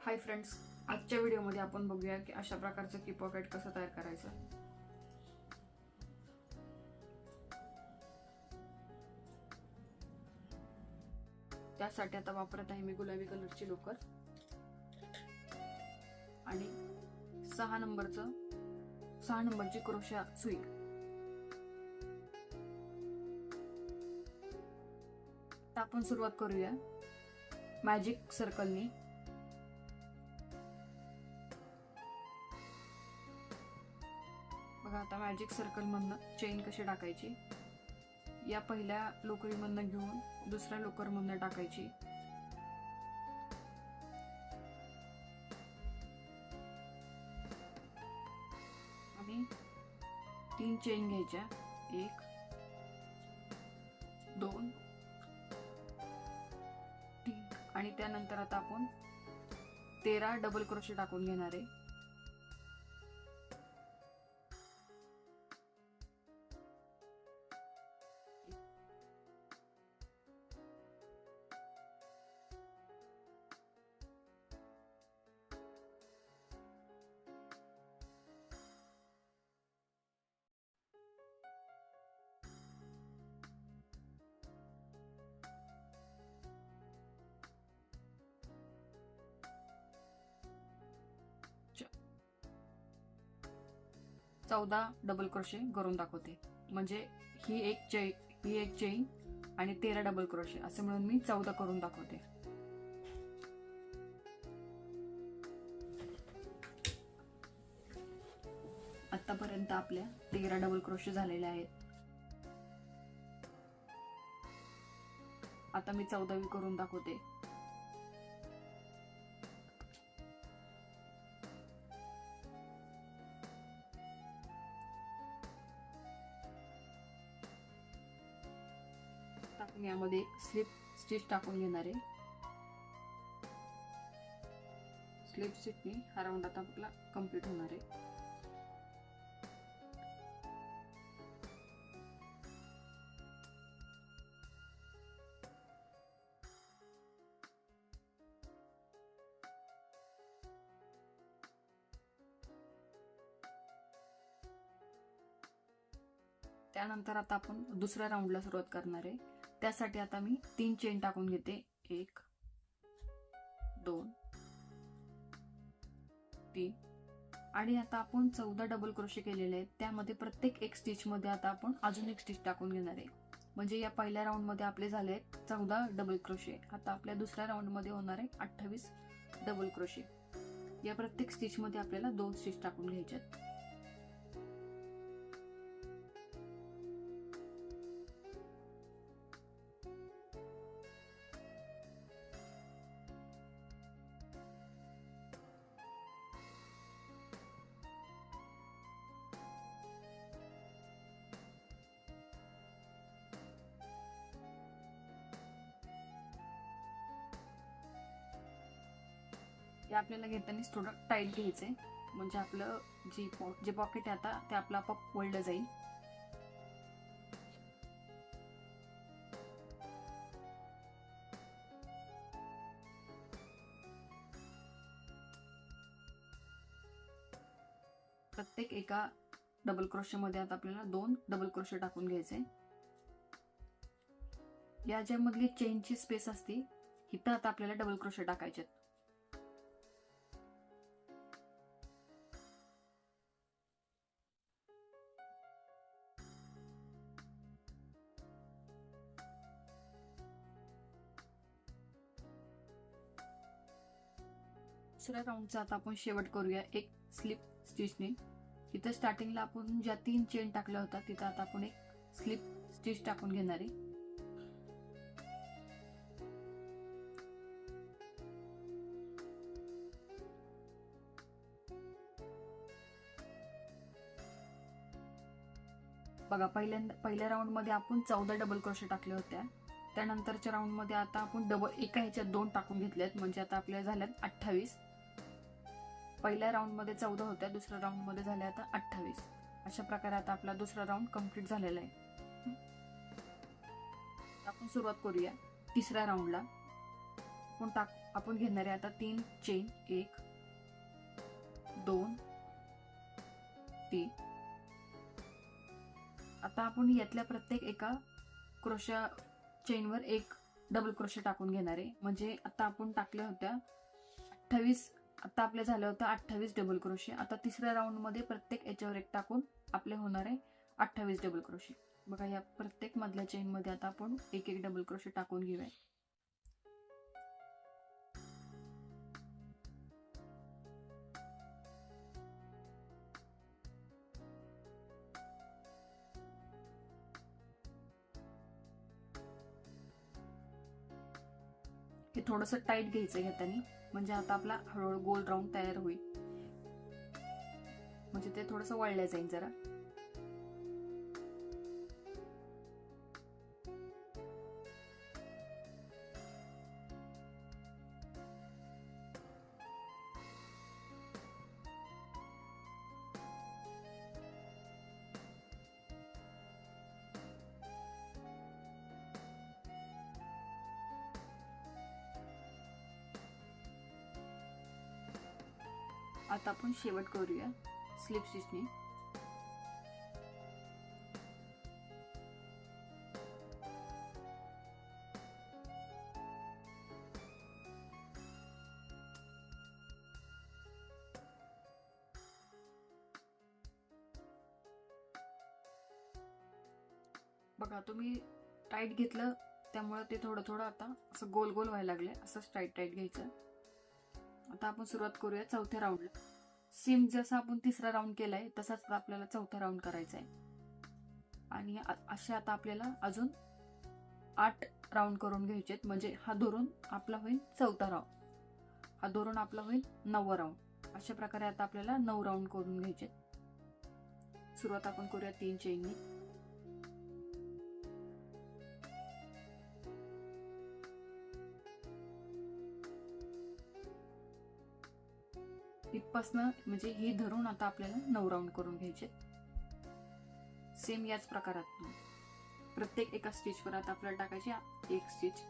Hi friends, आजच्या व्हिडिओमध्ये आपण बघूया की अशा प्रकारचं की पॉकेट कसं तयार करायचं. त्यासाठी आता वापरत आहे मी गुलाबी कलरची लोकर आणि 6 नंबरची क्रोशा सुई. आता आपण सुरुवात करूया मॅजिक सर्कलनी. बघा आता मॅजिक सर्कल मधनं चेन कशी टाकायची. या पहिल्या लोकरीमधनं घेऊन दुसऱ्या लोकरमधनं टाकायची. आणि 3 चेन घ्यायच्या. 1 2 3 आणि त्यानंतर आता आपण 13 डबल क्रोशे टाकून घेणार आहे. चौदा डबल क्रोशे करून दाखवते. म्हणजे ही एक चेन आणि 13 डबल क्रोशे असे मिळून मी 14 करून दाखवते. आतापर्यंत आपल्या 13 डबल क्रोशे झालेले आहेत. आता मी 14वी करून दाखवते. आपण यामध्ये स्लिप स्टिच टाकून घेणार आहे. स्लिप स्टिचने हा राऊंड आता आपला कंप्लीट होणार आहे. त्यानंतर आता आपण दुसऱ्या राऊंडला सुरुवात करणार आहे. त्यासाठी आता मी 3 चेन टाकून घेते. 1 2 3 आणि आता आपण 14 डबल क्रोशे केलेले आहेत. त्यामध्ये प्रत्येक एक स्टिच मध्ये आता आपण अजून एक स्टिच टाकून घेणार आहे. म्हणजे या पहिल्या राऊंड मध्ये आपले झाले आहेत 14 डबल क्रोशे. आता आपल्या दुसऱ्या राऊंड मध्ये होणार आहे 28 डबल क्रोशे. या प्रत्येक स्टिच मध्ये आपल्याला 2 स्टिच टाकून घ्यायचे आहेत. हे आपल्याला घेताना थोडं टाईट घ्यायचंय. म्हणजे आपलं जे पॉकेट आहे आता ते आपलं आपोआप वळलं जाईल. प्रत्येक एका डबल क्रोशे मध्ये आता आपल्याला 2 डबल क्रोशे टाकून घ्यायचे. या ज्यामधली चेनची स्पेस असते इथं आता आपल्याला डबल क्रोशे टाकायचे. दुसऱ्या राऊंडचा आता आपण शेवट करूया एक स्लिप स्टिचने. इथं स्टार्टिंगला आपण ज्या 3 चेन टाकल्या होत्या तिथं आता आपण एक स्लिप स्टिच टाकून घेणार आहे. बघा पहिल्या राऊंड मध्ये आपण 14 डबल क्रोशे टाकल्या होत्या. त्यानंतरच्या राऊंड मध्ये आता आपण एका ह्याच्यात 2 टाकून घेतल्यात. म्हणजे आता आपल्या झाल्यात 28. पहिल्या राऊंड मध्ये 14 होत्या, दुसऱ्या राऊंड मध्ये झाल्या आता 28. अशा प्रकारे आता आपला दुसरा राऊंड कंप्लीट झालेला आहे. आपण सुरुवात करूया तिसऱ्या राऊंडला. आपण घेणार आहे आता 3 चेन, 1 2 3. आता आपण यातल्या प्रत्येक एका क्रोशा चेनवर एक डबल क्रोशे टाकून घेणार आहे. म्हणजे आता आपण टाकल्या होत्या 28, आता आपल्या झाल्या होत्या 28 डबल क्रोशे. आता तिसऱ्या राऊंड मध्ये प्रत्येक याच्यावर एक टाकून आपले होणार आहे 28 डबल क्रोशे. बघा या प्रत्येक मधल्या चेन मध्ये आता आपण एक एक डबल क्रोशे टाकून घेऊया. हे थोडंसं टाईट घ्यायचं घेताना, म्हणजे आता आपला हळूहळू गोल राऊंड तयार होईल. म्हणजे ते थोडंसं वळल्या जाईल जरा. आता आपण शेवट करूया स्लिप स्टिचने. बघा तुम्ही टाईट घेतलं त्यामुळे ते थोडं थोडं आता असं गोल गोल व्हायला लागले. असंच टाईट टाईट घ्यायचं. आता आपण सुरुवात करूया चौथ्या राऊंडला. सेम जसा आपण तिसरा राऊंड केलाय तसाच आपल्याला चौथा राऊंड करायचा आहे. आणि असे आता आपल्याला अजून 8 राऊंड करून घ्यायचे. म्हणजे हा धरून आपला होईल चौथा राऊंड, हा धरून आपला होईल 9वा राऊंड. अशा प्रकारे आता आपल्याला 9 राऊंड करून घ्यायचे. सुरुवात आपण करूया 3 चेननी. इथपासनं म्हणजे ही धरून आता आपल्याला 9 राऊंड करून घ्यायचे. सेम याच प्रकारात प्रत्येक एका स्टिचवर आता आपल्याला टाकायची एक स्टिच.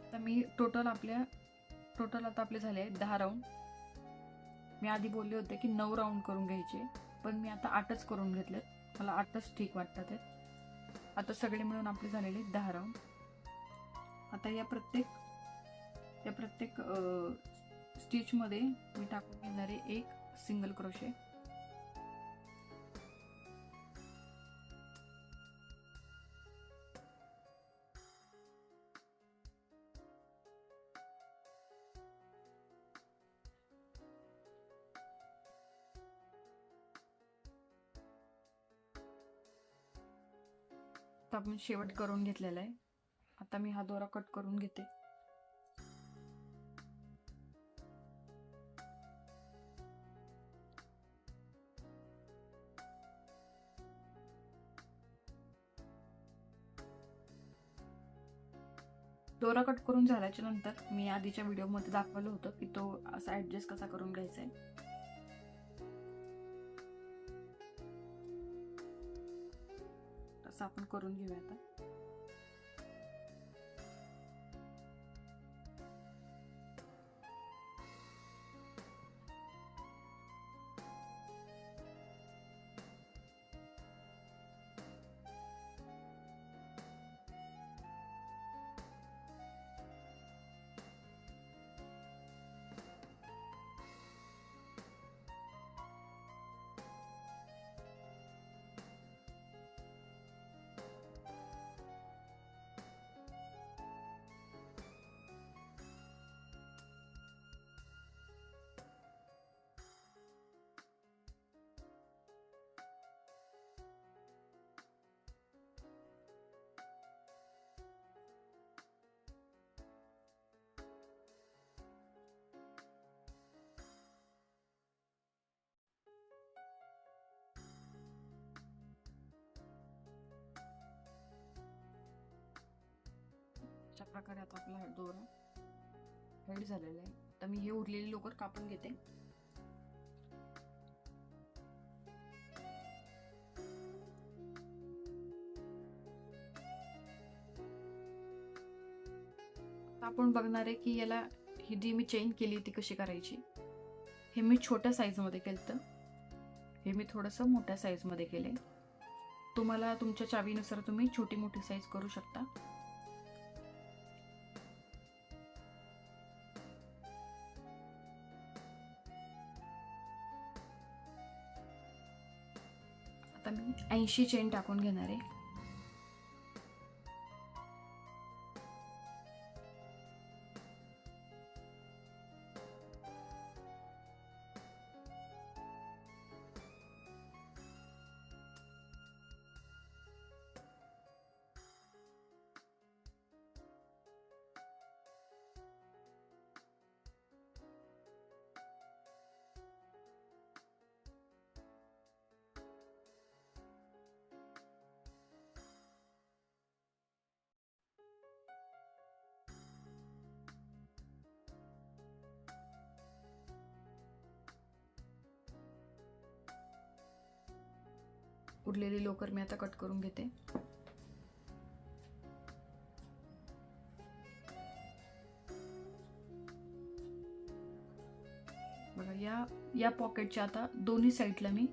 आता मी टोटल आता आपले झाले 10 राऊंड. मी आधी बोलले होते की 9 राऊंड करून घ्यायचे, पण मी आता 8च करून घेतले. मला 8च ठीक वाटतात. आता सगळे मिळून आपले झालेले 10 राऊंड. आता या प्रत्येक स्टिच मध्ये मी टाकून घेणारे एक सिंगल क्रोशे. आपण शेवट करून घेतलेला आहे. आता मी हा दोरा कट करून घेते. दोरा कट करून झाल्याच्या नंतर मी आधीच्या व्हिडिओमध्ये दाखवलं होतं की तो असा ऍडजस्ट कसा करून घ्यायचा आहे. तसं आपण करून घेऊया आता. अशा प्रकारे आता आपला दोरा रेडी झालेला आहे. आता मी हे उरलेली लोकर कापून घेते. आता आपण बघणार आहे की याला ही जी मी चेन केली ती कशी करायची. हे मी छोट्या साईज मध्ये केलं, हे मी थोडस मोठ्या साईज मध्ये केले. तुम्हाला तुमच्या चावीनुसार तुम्ही छोटी मोठी साईज करू शकता. आता मी 80 चेन टाकून घेणार आहे. उरलेली लोकर मी आता कट करून घेते. बघा या पॉकेटच्या आता दोन्ही साईडला मी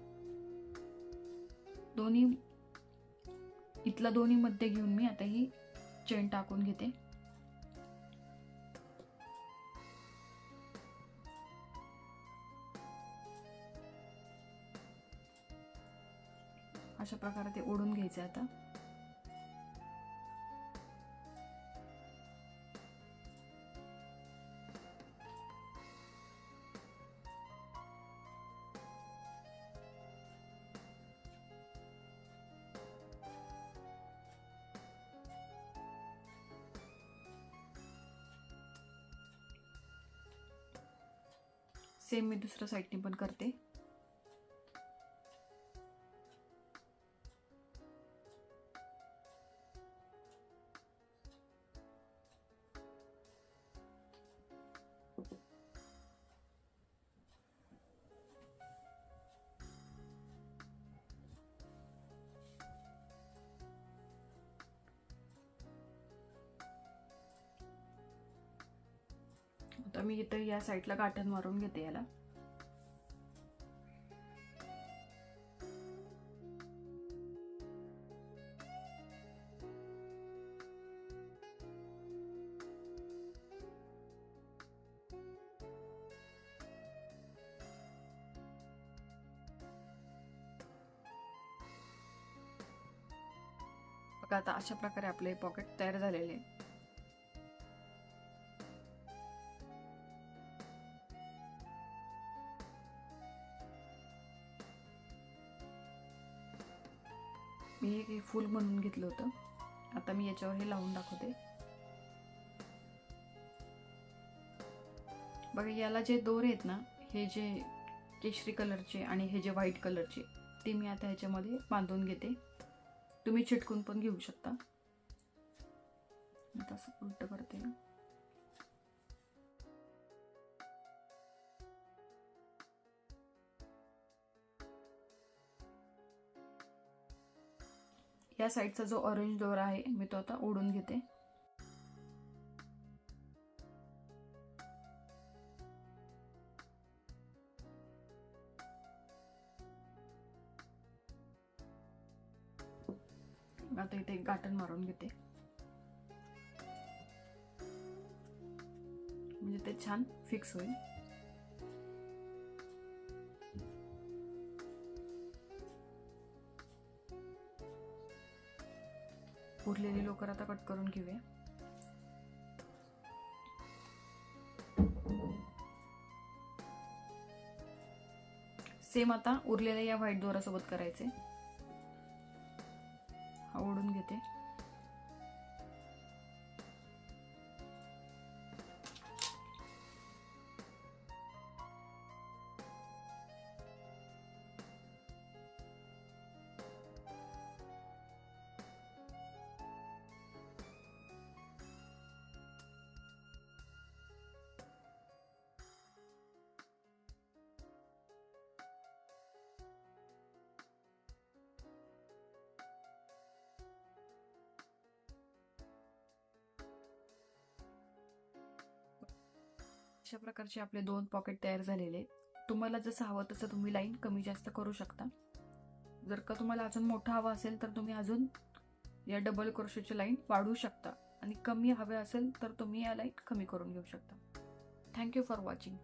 इथला दोन्ही मध्ये घेऊन मी आता ही चेन टाकून घेते. अशा प्रकारे ते ओढून घ्यायचे. आता सेम मी दुसऱ्या साईडने पण करते. आता मी इथे या साईडला गाठण मारून घेते याला. बघा आता अशा प्रकारे आपले पॉकेट तयार झालेले. मी हे फुल बनवून घेतलं होतं. आता मी याच्यावर हे लावून दाखवते. बघा याला जे दोरे आहेत ना, हे जे केशरी कलरचे आणि हे जे व्हाईट कलरचे, ते मी आता ह्याच्यामध्ये बांधून घेते. तुम्ही चिटकून पण घेऊ शकता. आता असं उलट करते. या साईडचा जो ऑरेंज दोरा आहे मी तो आता ओढून घेते. आता इथे एक गाठण मारून घेते, म्हणजे ते छान फिक्स होईल. उरलेली लोकर आता कट करून घेऊया. सेम आता उरलेल्या या व्हाईट दोऱ्यासोबत करायचे. हा ओढून घेते. अशा प्रकारचे आपले 2 पॉकेट तयार झालेले आहेत. तुम्हाला जसं हवं तसं तुम्ही लाईन कमी जास्त करू शकता. जर का तुम्हाला अजून मोठा हवा असेल तर तुम्ही अजून या डबल क्रोशेची लाईन वाढवू शकता, आणि कमी हवे असेल तर तुम्ही या लाईन कमी करून घेऊ शकता. Thank you for watching.